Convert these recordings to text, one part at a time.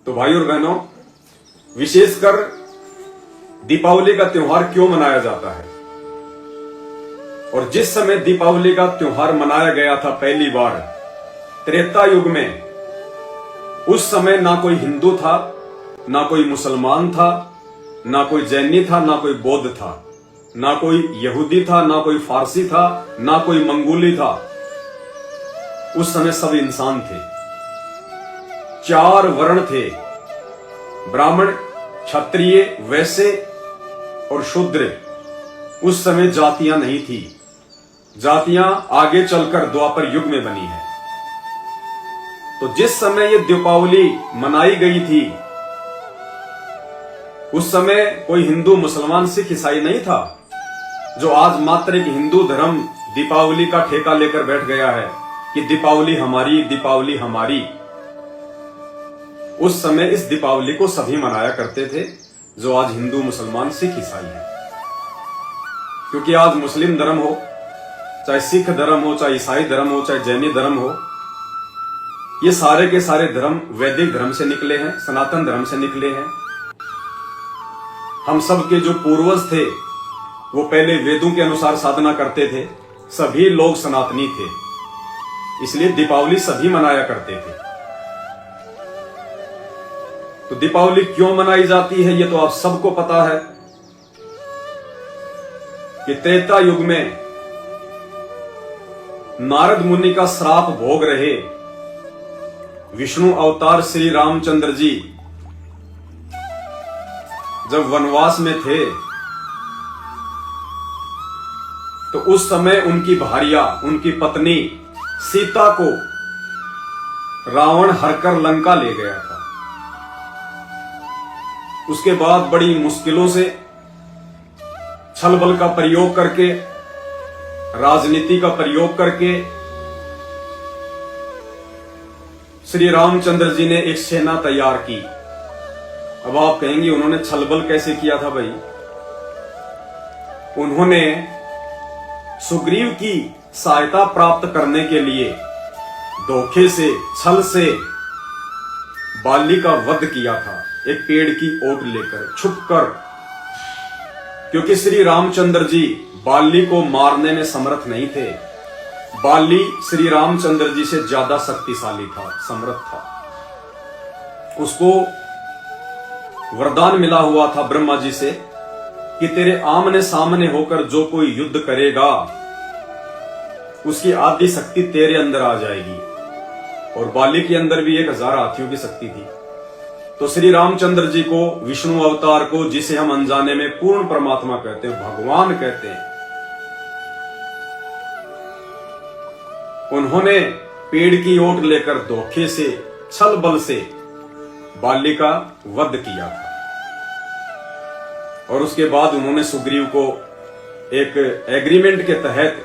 तो भाई और बहनों, विशेषकर दीपावली का त्योहार क्यों मनाया जाता है? और जिस समय दीपावली का त्योहार मनाया गया था पहली बार त्रेता युग में, उस समय ना कोई हिंदू था, ना कोई मुसलमान था, ना कोई जैनी था, ना कोई बौद्ध था, ना कोई यहूदी था, ना कोई फारसी था, ना कोई मंगोली था। उस समय सब इंसान थे। 4 वर्ण थे, ब्राह्मण, क्षत्रिय, वैश्य और शूद्र। उस समय जातियां नहीं थी। जातियां आगे चलकर द्वापर युग में बनी है। तो जिस समय ये दीपावली मनाई गई थी, उस समय कोई हिंदू, मुसलमान, सिख, ईसाई नहीं था। जो आज मात्र एक हिंदू धर्म दीपावली का ठेका लेकर बैठ गया है कि दीपावली हमारी, दीपावली हमारी। उस समय इस दीपावली को सभी मनाया करते थे जो आज हिंदू, मुसलमान, सिख, ईसाई हैं। क्योंकि आज मुस्लिम धर्म हो, चाहे सिख धर्म हो, चाहे ईसाई धर्म हो, चाहे जैनी धर्म हो, ये सारे के सारे धर्म वैदिक धर्म से निकले हैं, सनातन धर्म से निकले हैं। हम सब के जो पूर्वज थे वो पहले वेदों के अनुसार साधना करते थे। सभी लोग सनातनी थे, इसलिए दीपावली सभी मनाया करते थे। तो दीपावली क्यों मनाई जाती है ये तो आप सबको पता है कि त्रेता युग में नारद मुनि का श्राप भोग रहे विष्णु अवतार श्री रामचंद्र जी जब वनवास में थे, तो उस समय उनकी भार्या, उनकी पत्नी सीता को रावण हरकर लंका ले गया था। उसके बाद बड़ी मुश्किलों से छल बल का प्रयोग करके, राजनीति का प्रयोग करके श्री रामचंद्र जी ने एक सेना तैयार की। अब आप कहेंगे उन्होंने छल बल कैसे किया था भाई? उन्होंने सुग्रीव की सहायता प्राप्त करने के लिए धोखे से, छल से बाली का वध किया था, एक पेड़ की ओट लेकर, छुपकर। क्योंकि श्री रामचंद्र जी बाली को मारने में समर्थ नहीं थे। बाली श्री रामचंद्र जी से ज्यादा शक्तिशाली था, समर्थ था। उसको वरदान मिला हुआ था ब्रह्मा जी से कि तेरे आमने सामने होकर जो कोई युद्ध करेगा उसकी आदि शक्ति तेरे अंदर आ जाएगी। और बाली के अंदर भी 1000 हाथियों की शक्ति थी। तो श्री रामचंद्र जी को, विष्णु अवतार को, जिसे हम अनजाने में पूर्ण परमात्मा कहते हैं, भगवान कहते हैं, उन्होंने पेड़ की ओट लेकर धोखे से, छल बल से बाली का वध किया था। और उसके बाद उन्होंने सुग्रीव को एक एग्रीमेंट के तहत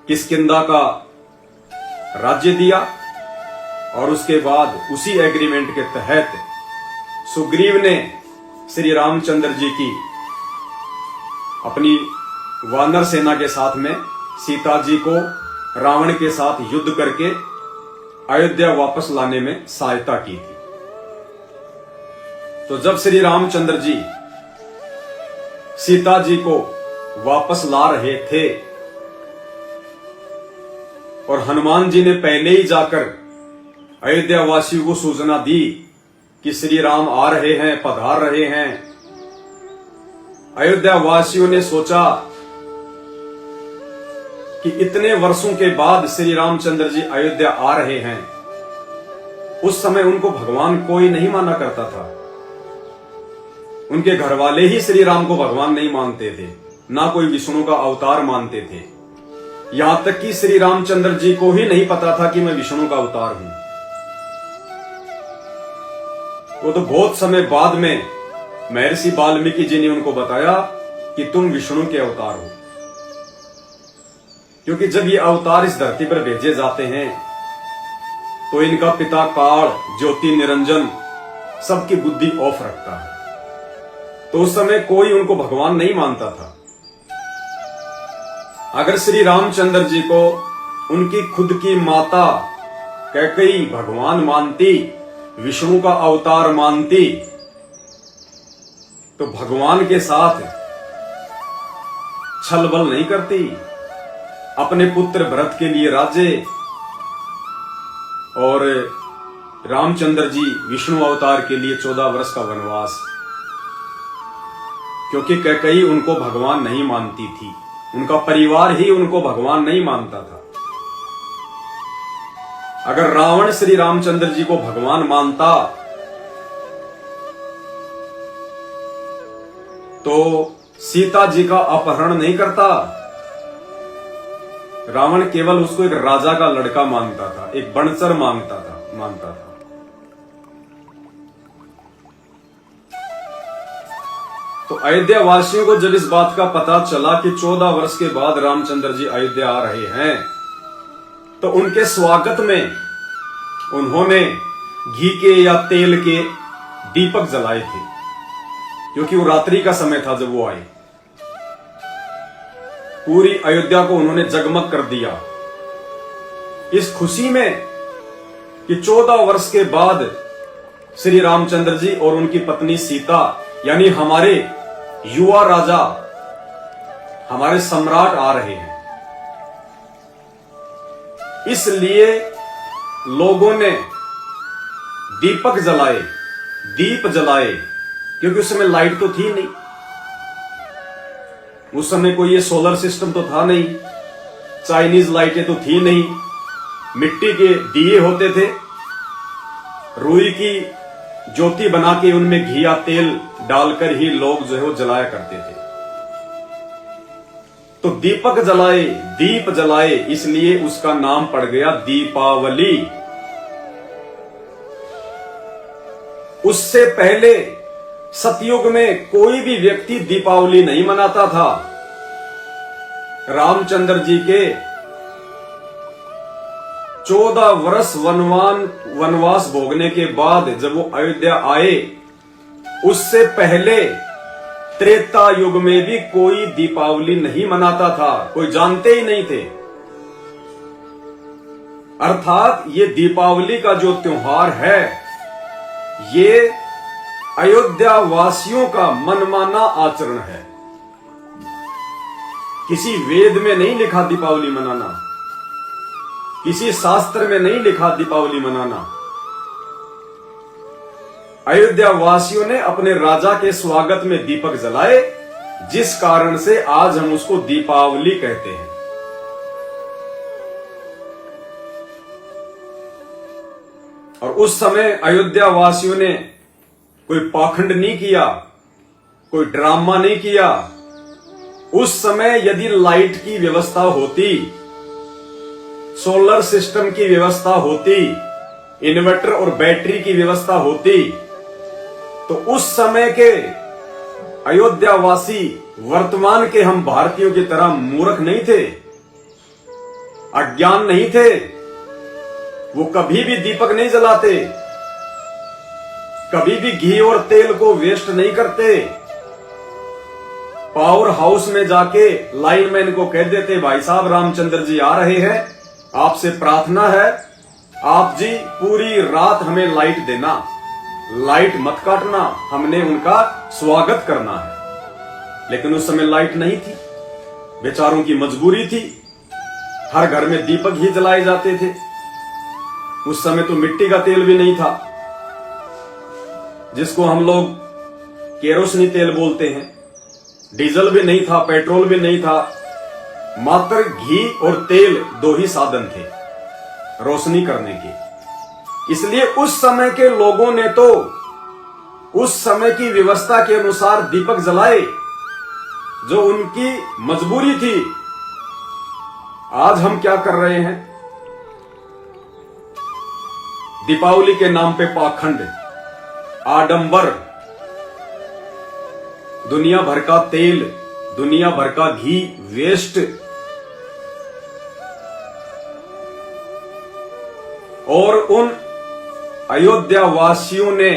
किष्किंधा का राज्य दिया। और उसके बाद उसी एग्रीमेंट के तहत सुग्रीव ने श्री रामचंद्र जी की अपनी वानर सेना के साथ में सीता जी को रावण के साथ युद्ध करके अयोध्या वापस लाने में सहायता की थी। तो जब श्री रामचंद्र जी सीता जी को वापस ला रहे थे और हनुमान जी ने पहले ही जाकर अयोध्या वासियों को सूचना दी कि श्री राम आ रहे हैं, पधार रहे हैं, अयोध्या वासियों ने सोचा कि इतने वर्षों के बाद श्री रामचंद्र जी अयोध्या आ रहे हैं। उस समय उनको भगवान कोई नहीं माना करता था। उनके घर वाले ही श्री राम को भगवान नहीं मानते थे, ना कोई विष्णु का अवतार मानते थे। यहां तक कि श्री रामचंद्र जी को ही नहीं पता था कि मैं विष्णु का अवतार हूं। तो बहुत समय बाद में महर्षि वाल्मीकि जी ने उनको बताया कि तुम विष्णु के अवतार हो। क्योंकि जब ये अवतार इस धरती पर भेजे जाते हैं तो इनका पिता काल, ज्योति निरंजन सबकी बुद्धि ऑफ रखता है। तो उस समय कोई उनको भगवान नहीं मानता था। अगर श्री रामचंद्र जी को उनकी खुद की माता कैकेयी भगवान मानती, विष्णु का अवतार मानती, तो भगवान के साथ छल बल नहीं करती। अपने पुत्र भरत के लिए राज्य और रामचंद्र जी विष्णु अवतार के लिए 14 वर्ष का वनवास, क्योंकि कैकेयी उनको भगवान नहीं मानती थी, उनका परिवार ही उनको भगवान नहीं मानता था। अगर रावण श्री रामचंद्र जी को भगवान मानता तो सीता जी का अपहरण नहीं करता। रावण केवल उसको एक राजा का लड़का मानता था, एक बनचर मानता था। तो अयोध्या वासियों को जब इस बात का पता चला कि 14 वर्ष के बाद रामचंद्र जी अयोध्या आ रहे हैं, तो उनके स्वागत में उन्होंने घी के या तेल के दीपक जलाए थे, क्योंकि वो रात्रि का समय था जब वो आए। पूरी अयोध्या को उन्होंने जगमग कर दिया इस खुशी में कि 14 वर्ष के बाद श्री रामचंद्र जी और उनकी पत्नी सीता, यानी हमारे युवा राजा, हमारे सम्राट आ रहे हैं। इसलिए लोगों ने दीपक जलाए, दीप जलाए, क्योंकि उस समय लाइट तो थी नहीं, उस समय कोई ये सोलर सिस्टम तो था नहीं, चाइनीज लाइटें तो थी नहीं, मिट्टी के दिए होते थे, रुई की ज्योति बना के उनमें घी या तेल डालकर ही लोग जो है वो जलाया करते थे। तो दीपक जलाए, दीप जलाए, इसलिए उसका नाम पड़ गया दीपावली। उससे पहले सतयुग में कोई भी व्यक्ति दीपावली नहीं मनाता था। रामचंद्र जी के 14 वर्ष वनवास भोगने के बाद जब वो अयोध्या आए, उससे पहले त्रेता युग में भी कोई दीपावली नहीं मनाता था, कोई जानते ही नहीं थे। अर्थात ये दीपावली का जो त्योहार है, ये अयोध्या वासियों का मनमाना आचरण है। किसी वेद में नहीं लिखा दीपावली मनाना, किसी शास्त्र में नहीं लिखा दीपावली मनाना। अयोध्या वासियों ने अपने राजा के स्वागत में दीपक जलाए, जिस कारण से आज हम उसको दीपावली कहते हैं। और उस समय अयोध्या वासियों ने कोई पाखंड नहीं किया, कोई ड्रामा नहीं किया। उस समय यदि लाइट की व्यवस्था होती, सोलर सिस्टम की व्यवस्था होती, इन्वर्टर और बैटरी की व्यवस्था होती, तो उस समय के अयोध्या वासी वर्तमान के हम भारतीयों की तरह मूर्ख नहीं थे, अज्ञान नहीं थे। वो कभी भी दीपक नहीं जलाते, कभी भी घी और तेल को वेस्ट नहीं करते। पावर हाउस में जाके लाइनमैन को कह देते, भाई साहब रामचंद्र जी आ रहे हैं, आपसे प्रार्थना है, आप जी पूरी रात हमें लाइट देना, लाइट मत काटना, हमने उनका स्वागत करना है। लेकिन उस समय लाइट नहीं थी, बेचारों की मजबूरी थी, हर घर में दीपक ही जलाए जाते थे। उस समय तो मिट्टी का तेल भी नहीं था, जिसको हम लोग केरोसिनी तेल बोलते हैं, डीजल भी नहीं था, पेट्रोल भी नहीं था, मात्र घी और तेल दो ही साधन थे रोशनी करने के। इसलिए उस समय के लोगों ने तो उस समय की व्यवस्था के अनुसार दीपक जलाए, जो उनकी मजबूरी थी। आज हम क्या कर रहे हैं? दीपावली के नाम पे पाखंड, आडंबर, दुनिया भर का तेल, दुनिया भर का घी वेस्ट। और उन अयोध्या वासियों ने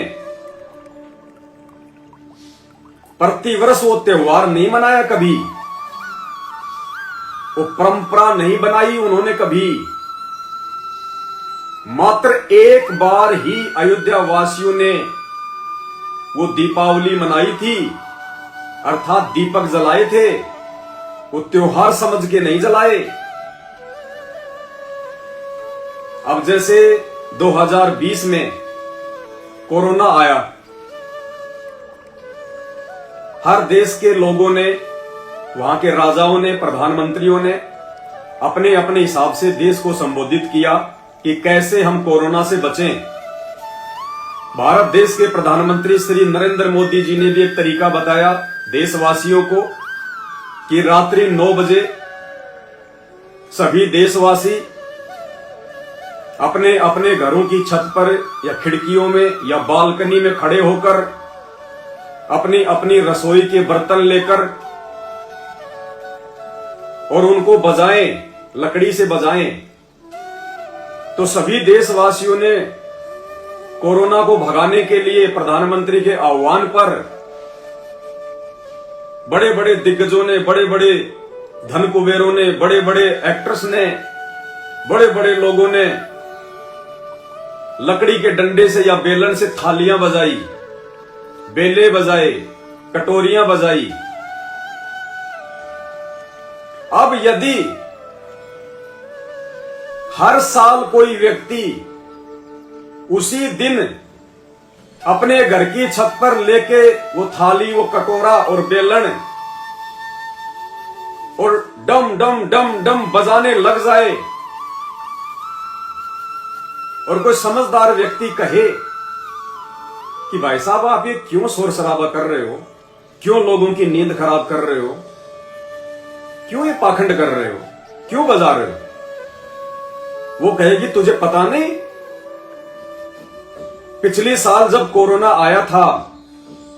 प्रतिवर्ष वो त्योहार नहीं मनाया, कभी वो परंपरा नहीं बनाई उन्होंने कभी। मात्र एक बार ही अयोध्या वासियों ने वो दीपावली मनाई थी, अर्थात दीपक जलाए थे। वो त्योहार समझ के नहीं जलाए। अब जैसे 2020 में कोरोना आया, हर देश के लोगों ने, वहां के राजाओं ने, प्रधानमंत्रियों ने अपने अपने हिसाब से देश को संबोधित किया कि कैसे हम कोरोना से बचें। भारत देश के प्रधानमंत्री श्री नरेंद्र मोदी जी ने भी एक तरीका बताया देशवासियों को कि रात्रि 9 बजे सभी देशवासी अपने अपने घरों की छत पर या खिड़कियों में या बालकनी में खड़े होकर अपनी अपनी रसोई के बर्तन लेकर और उनको बजाएं, लकड़ी से बजाएं। तो सभी देशवासियों ने कोरोना को भगाने के लिए प्रधानमंत्री के आह्वान पर बड़े बड़े दिग्गजों ने, बड़े बड़े धन कुबेरों ने, बड़े बड़े एक्टर्स ने, बड़े बड़े लोगों ने लकड़ी के डंडे से या बेलन से थालियां बजाई, बेले बजाए, कटोरियां बजाई। अब यदि हर साल कोई व्यक्ति उसी दिन अपने घर की छत पर लेके वो थाली, वो कटोरा और बेलन और डम डम डम डम बजाने लग जाए और कोई समझदार व्यक्ति कहे कि भाई साहब आप ये क्यों शोर शराबा कर रहे हो, क्यों लोगों की नींद खराब कर रहे हो, क्यों ये पाखंड कर रहे हो, क्यों बजा रहे हो, वो कहेगी तुझे पता नहीं पिछले साल जब कोरोना आया था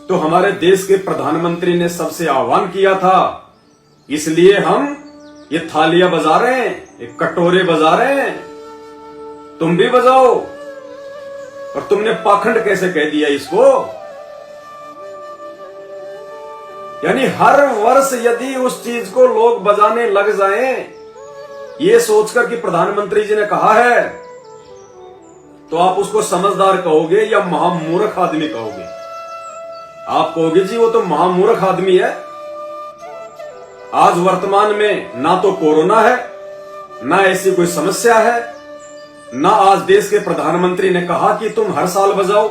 तो हमारे देश के प्रधानमंत्री ने सबसे आह्वान किया था, इसलिए हम ये थालियां बजा रहे हैं, ये कटोरे बजा रहे हैं, तुम भी बजाओ। और तुमने पाखंड कैसे कह दिया इसको। यानी हर वर्ष यदि उस चीज को लोग बजाने लग जाएं, ये सोचकर कि प्रधानमंत्री जी ने कहा है, तो आप उसको समझदार कहोगे या महामूर्ख आदमी कहोगे? आप कहोगे जी वो तो महामूर्ख आदमी है। आज वर्तमान में ना तो कोरोना है, ना ऐसी कोई समस्या है, ना आज देश के प्रधानमंत्री ने कहा कि तुम हर साल बजाओ।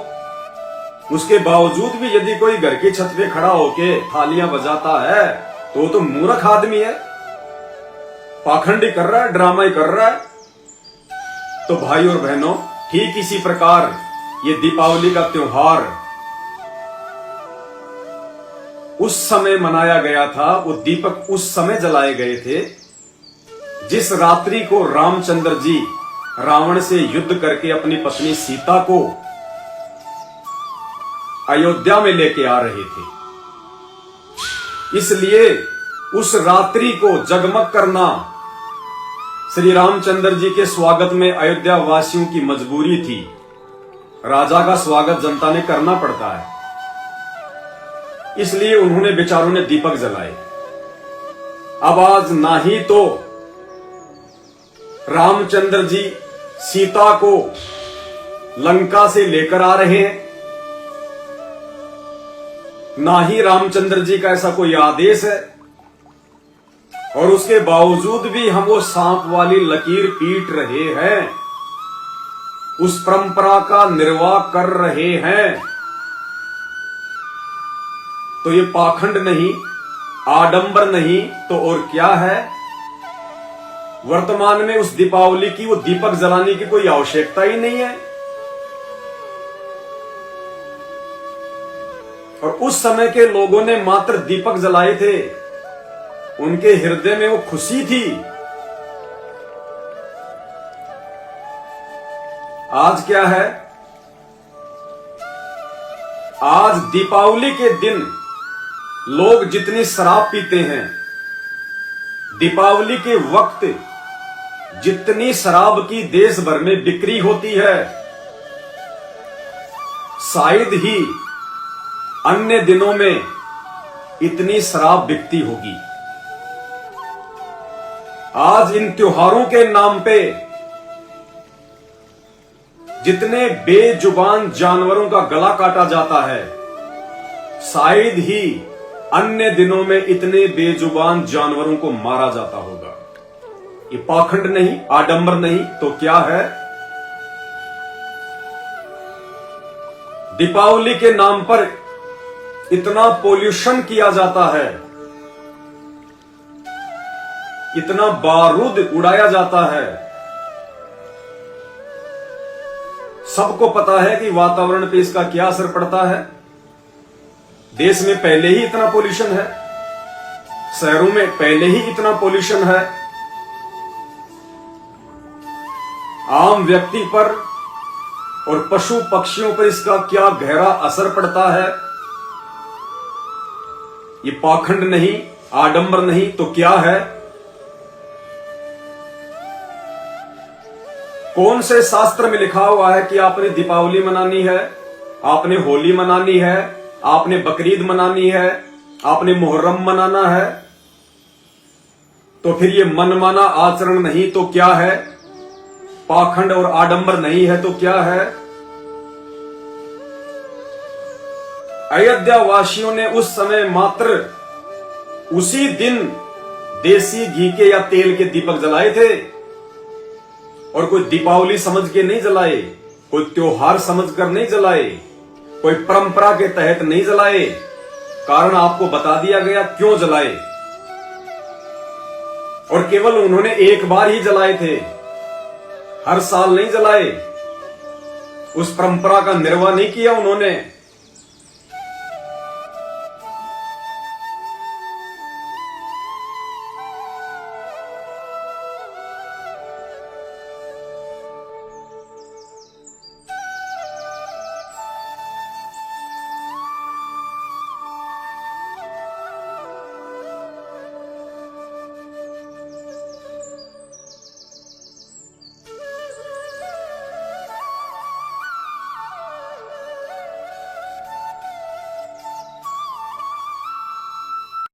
उसके बावजूद भी यदि कोई घर की छत पे खड़ा होके थालियां बजाता है तो वो तो मूर्ख आदमी है, पाखंडी कर रहा है, ड्रामा ही कर रहा है। तो भाई और बहनों, ठीक इसी प्रकार ये दीपावली का त्योहार उस समय मनाया गया था, वो दीपक उस समय जलाए गए थे जिस रात्रि को रामचंद्र जी रावण से युद्ध करके अपनी पत्नी सीता को अयोध्या में लेके आ रहे थे। इसलिए उस रात्रि को जगमग करना श्री रामचंद्र जी के स्वागत में अयोध्या वासियों की मजबूरी थी। राजा का स्वागत जनता ने करना पड़ता है, इसलिए उन्होंने बेचारों ने दीपक जलाए। अब आज ना ही तो रामचंद्र जी सीता को लंका से लेकर आ रहे हैं, ना ही रामचंद्र जी का ऐसा कोई आदेश है, और उसके बावजूद भी हम वो सांप वाली लकीर पीट रहे हैं, उस परंपरा का निर्वाह कर रहे हैं। तो ये पाखंड नहीं, आडंबर नहीं तो और क्या है। वर्तमान में उस दीपावली की वो दीपक जलाने की कोई आवश्यकता ही नहीं है। और उस समय के लोगों ने मात्र दीपक जलाए थे, उनके हृदय में वो खुशी थी। आज क्या है? आज दीपावली के दिन लोग जितनी शराब पीते हैं, दीपावली के वक्त जितनी शराब की देश भर में बिक्री होती है, शायद ही अन्य दिनों में इतनी शराब बिकती होगी। आज इन त्योहारों के नाम पे जितने बेजुबान जानवरों का गला काटा जाता है, शायद ही अन्य दिनों में इतने बेजुबान जानवरों को मारा जाता होगा। ये पाखंड नहीं, आडंबर नहीं तो क्या है? दीपावली के नाम पर इतना पोल्यूशन किया जाता है, इतना बारूद उड़ाया जाता है। सबको पता है कि वातावरण पे इसका क्या असर पड़ता है। देश में पहले ही इतना पोल्यूशन है, शहरों में पहले ही इतना पोल्यूशन है। आम व्यक्ति पर और पशु पक्षियों पर इसका क्या गहरा असर पड़ता है। ये पाखंड नहीं, आडंबर नहीं तो क्या है? कौन से शास्त्र में लिखा हुआ है कि आपने दीपावली मनानी है, आपने होली मनानी है, आपने बकरीद मनानी है, आपने मुहर्रम मनाना है? तो फिर ये मनमाना आचरण नहीं तो क्या है? पाखंड और आडंबर नहीं है तो क्या है? अयोध्या वासियों ने उस समय मात्र उसी दिन देसी घी के या तेल के दीपक जलाए थे, और कोई दीपावली समझ के नहीं जलाए, कोई त्योहार समझकर नहीं जलाए, कोई परंपरा के तहत नहीं जलाए। कारण आपको बता दिया गया क्यों जलाए, और केवल उन्होंने एक बार ही जलाए थे, हर साल नहीं जलाए। उस परंपरा का निर्वाह नहीं किया उन्होंने।